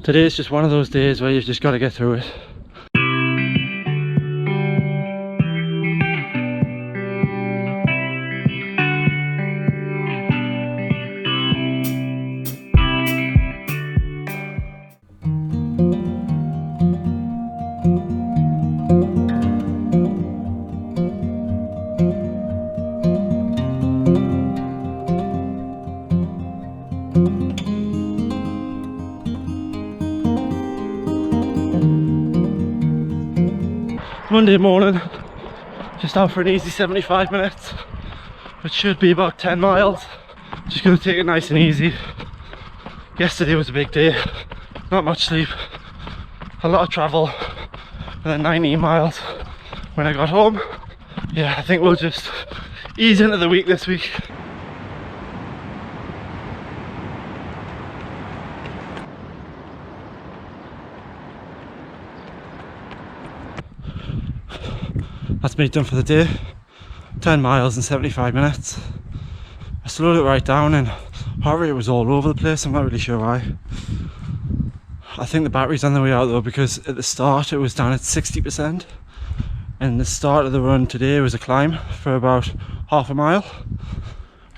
Today's just one of those days where you've just got to get through it. Monday morning, just out for an easy 75 minutes, which should be about 10 miles. Just going to take it nice and easy. Yesterday was a big day, not much sleep, a lot of travel, and then 19 miles when I got home. Yeah, I think we'll just ease into the week this week. That's me done for the day. 10 miles in 75 minutes. I slowed it right down and heart rate was all over the place. I'm not really sure why. I think the battery's on the way out though, because at the start it was down at 60%, and the start of the run today was a climb for about half a mile,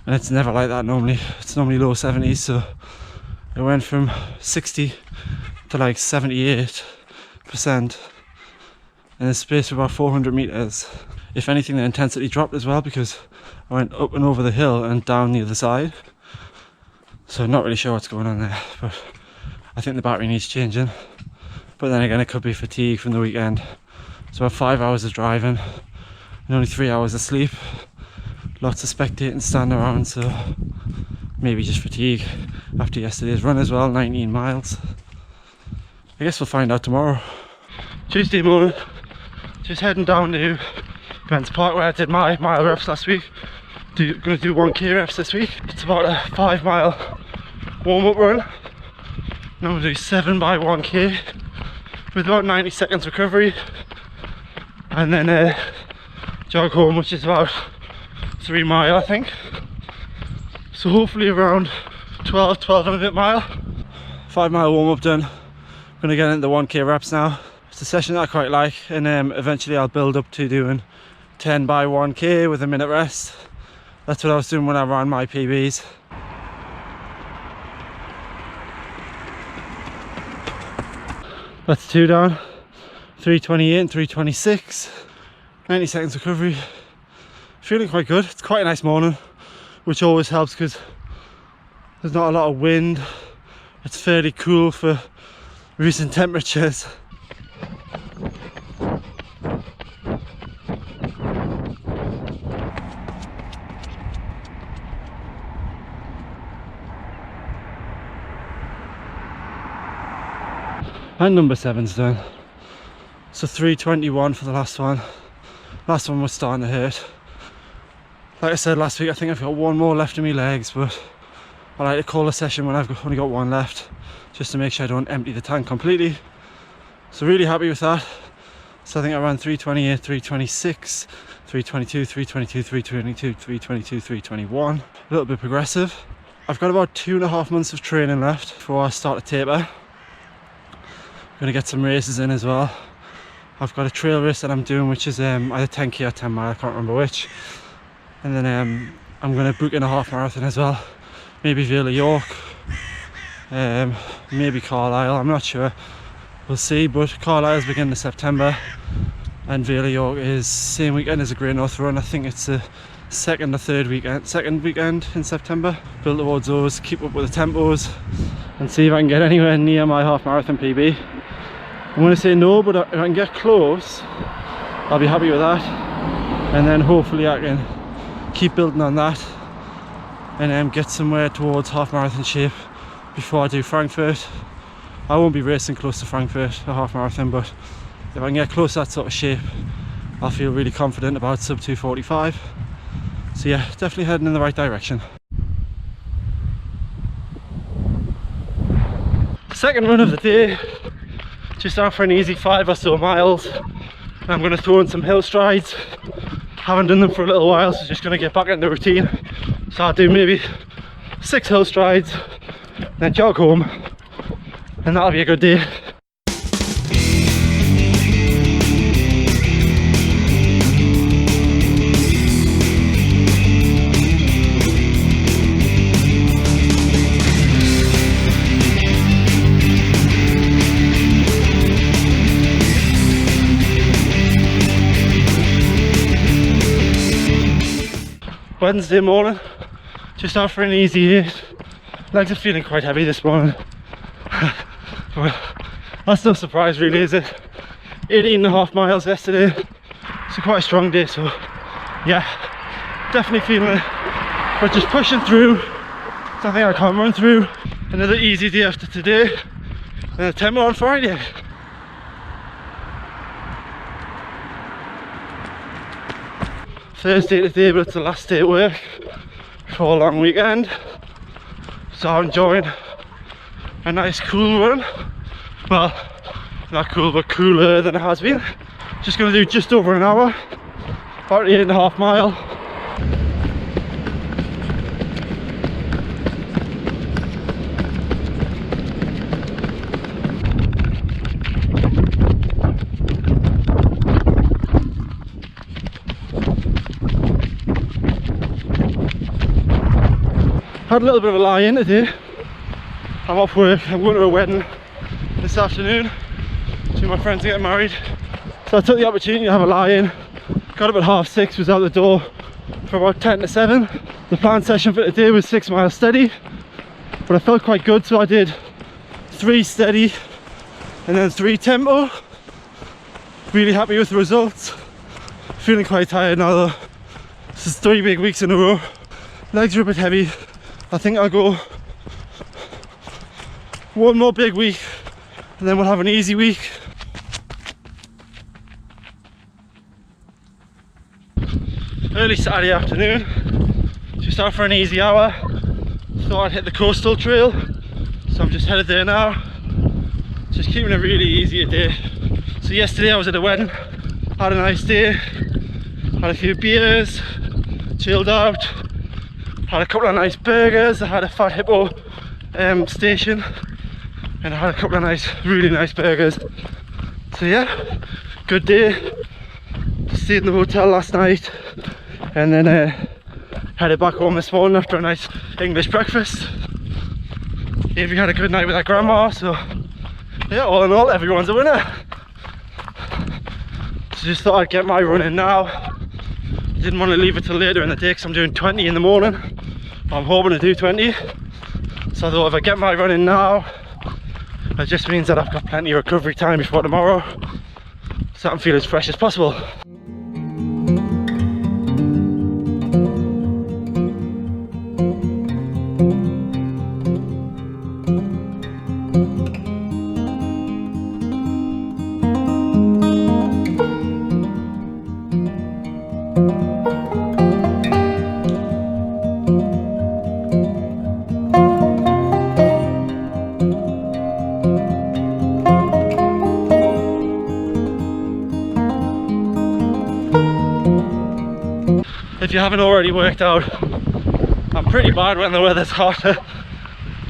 and it's never like that normally. It's normally low 70s, so it went from 60 to like 78% in a space of about 400 meters. If anything, the intensity dropped as well, because I went up and over the hill and down the other side. So not really sure what's going on there, but I think the battery needs changing. But then again, it could be fatigue from the weekend. So about 5 hours of driving and only 3 hours of sleep. Lots of spectating, standing around, so maybe just fatigue after yesterday's run as well, 19 miles. I guess we'll find out tomorrow. Tuesday morning, just heading down to Ben's Park where I did my mile reps last week. Gonna do 1k reps this week. It's about a 5 mile warm-up run. And I'm gonna do 7 by 1k with about 90 seconds recovery, and then jog home, which is about 3 mile I think. So hopefully around 12 and a bit mile. 5 mile warm-up done. I'm gonna get into the 1k reps now. It's a session that I quite like, and eventually I'll build up to doing 10 by 1k with a minute rest. That's what I was doing when I ran my PBs. That's 2 down, 3:28 and 3:26, 90 seconds recovery. Feeling quite good. It's quite a nice morning, which always helps because there's not a lot of wind. It's fairly cool for recent temperatures. And number 7's done. So 3:21 for the last one. Last one was starting to hurt. Like I said last week, I think I've got one more left in my legs, but I like to call a session when I've only got one left, just to make sure I don't empty the tank completely. So really happy with that. So I think I ran 3:28, 3:26, 3:22, 3:22, 3:22, 3:22, 3:21. A little bit progressive. I've got about 2.5 months of training left before I start to taper. I'm gonna get some races in as well. I've got a trail race that I'm doing, which is either 10k or 10 mile, I can't remember which. And then I'm gonna book in a half marathon as well. Maybe Vale of York, maybe Carlisle, I'm not sure. We'll see, but Carlisle's beginning of September, and Vale of York is same weekend as a Great North Run. I think it's the second weekend in September. Build towards those, keep up with the tempos, and see if I can get anywhere near my half marathon PB. I'm going to say no, but if I can get close, I'll be happy with that. And then hopefully I can keep building on that and get somewhere towards half marathon shape before I do Frankfurt. I won't be racing close to Frankfurt, a half marathon, but if I can get close to that sort of shape, I'll feel really confident about sub 2:45. So yeah, definitely heading in the right direction. Second run of the day, just out for an easy 5 or so miles. I'm going to throw in some hill strides. Haven't done them for a little while, so just going to get back into the routine. So I'll do maybe 6 hill strides, then jog home, and that'll be a good day. Wednesday morning, just after an easy 8. Legs are feeling quite heavy this morning. But that's no surprise really, is it? 18.5 miles yesterday. It's quite a strong day, so yeah, definitely feeling it. But just pushing through. Something I can't run through. Another easy day after today. And a tempo on Friday. Thursday today, but it's the last day at work for a long weekend, so I'm enjoying a nice cool run. Well, not cool, but cooler than it has been. Just going to do just over an hour, about 8.5 miles. Had a little bit of a lie-in today. I'm off work, I'm going to a wedding this afternoon. Two of my friends are getting married. So I took the opportunity to have a lie-in. Got up at 6:30, was out the door for about 10 to 7. The planned session for today was 6 miles steady, but I felt quite good, so I did 3 steady and then 3 tempo. Really happy with the results. Feeling quite tired now though. This is 3 big weeks in a row. Legs are a bit heavy. I think I'll go one more big week and then we'll have an easy week. Early Saturday afternoon, just out for an easy hour. Thought I'd hit the coastal trail, so I'm just headed there now. Just keeping it really easy a day. So yesterday I was at a wedding, had a nice day, had a few beers, chilled out. Had a couple of nice burgers. I had a Fat Hippo station, and I had a couple of really nice burgers. So yeah, good day. Stayed in the hotel last night, and then headed back home this morning after a nice English breakfast. Evie had a good night with her grandma, so yeah, all in all, everyone's a winner. So just thought I'd get my run in now. Didn't want to leave it till later in the day because I'm doing 20 in the morning. I'm hoping to do 20. So I thought if I get my run in now, it just means that I've got plenty of recovery time before tomorrow, so I can feel as fresh as possible. If you haven't already worked out, I'm pretty bad when the weather's hot.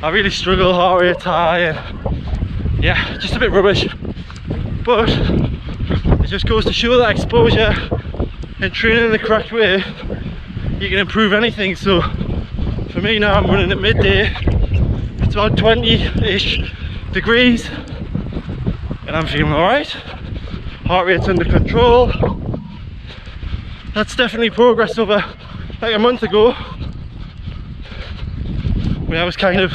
I really struggle, heart rate's high, and yeah, just a bit rubbish. But it just goes to show that exposure and training in the correct way, you can improve anything. So for me now, I'm running at midday. It's about 20-ish degrees, and I'm feeling alright. Heart rate's under control. That's definitely progress over like a month ago, where I was kind of,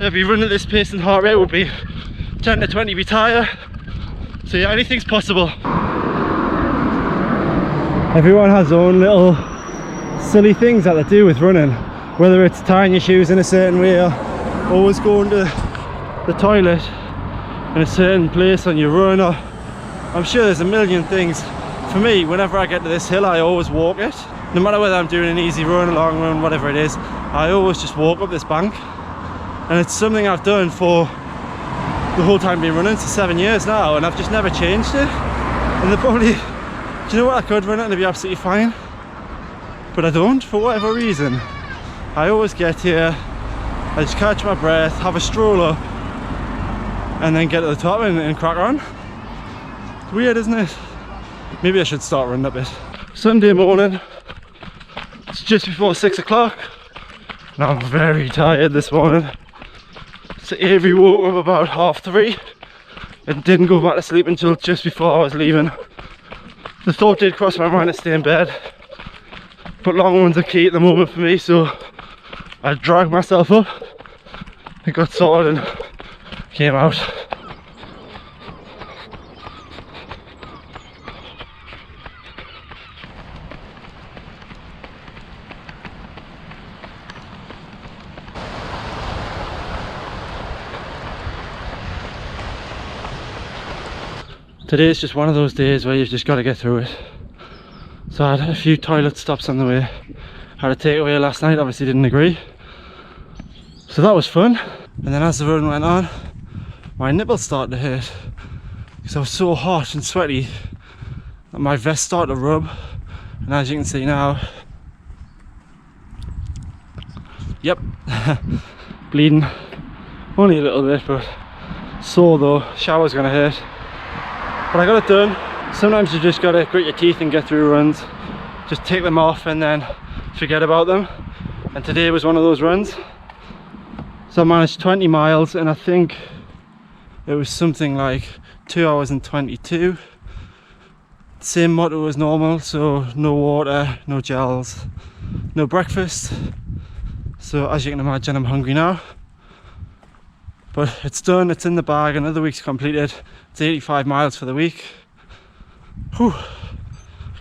if you run at this pace and heart rate would be 10 to 20 beats higher. So yeah, anything's possible. Everyone has their own little silly things that they do with running, whether it's tying your shoes in a certain way or always going to the toilet in a certain place on your run, or I'm sure there's a million things. For me, whenever I get to this hill, I always walk it. No matter whether I'm doing an easy run, a long run, whatever it is, I always just walk up this bank. And it's something I've done for the whole time I've been running, so 7 years now, and I've just never changed it. And they're probably, do you know what, I could run it and it'd be absolutely fine. But I don't, for whatever reason. I always get here, I just catch my breath, have a stroll up, and then get to the top and crack on. It's weird, isn't it? Maybe I should start running a bit. Sunday morning, it's just before 6 o'clock, and I'm very tired this morning. So Avery woke up about 3:30 and didn't go back to sleep until just before I was leaving. The thought did cross my mind to stay in bed, but long ones are key at the moment for me, so I dragged myself up and got sorted and came out. Today's just one of those days where you've just got to get through it. So I had a few toilet stops on the way. Had a takeaway last night, obviously didn't agree. So that was fun. And then as the run went on, my nipples started to hurt because I was so hot and sweaty that my vest started to rub. And as you can see now, yep, bleeding. Only a little bit, but sore though. Shower's gonna hurt. But I got it done. Sometimes you just gotta grit your teeth and get through runs. Just take them off and then forget about them. And today was one of those runs. So I managed 20 miles and I think it was something like 2 hours and 22. Same motto as normal, so no water, no gels, no breakfast. So as you can imagine, I'm hungry now. But it's done, it's in the bag, another week's completed. It's 85 miles for the week. Whew.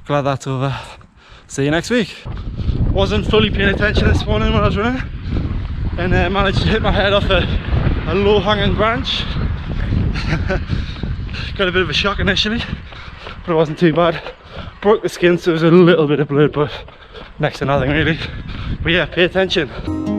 Glad that's over. See you next week. Wasn't fully paying attention this morning when I was running, and managed to hit my head off a low-hanging branch. Got a bit of a shock initially, but it wasn't too bad. Broke the skin, so there was a little bit of blood, but next to nothing really. But yeah, pay attention.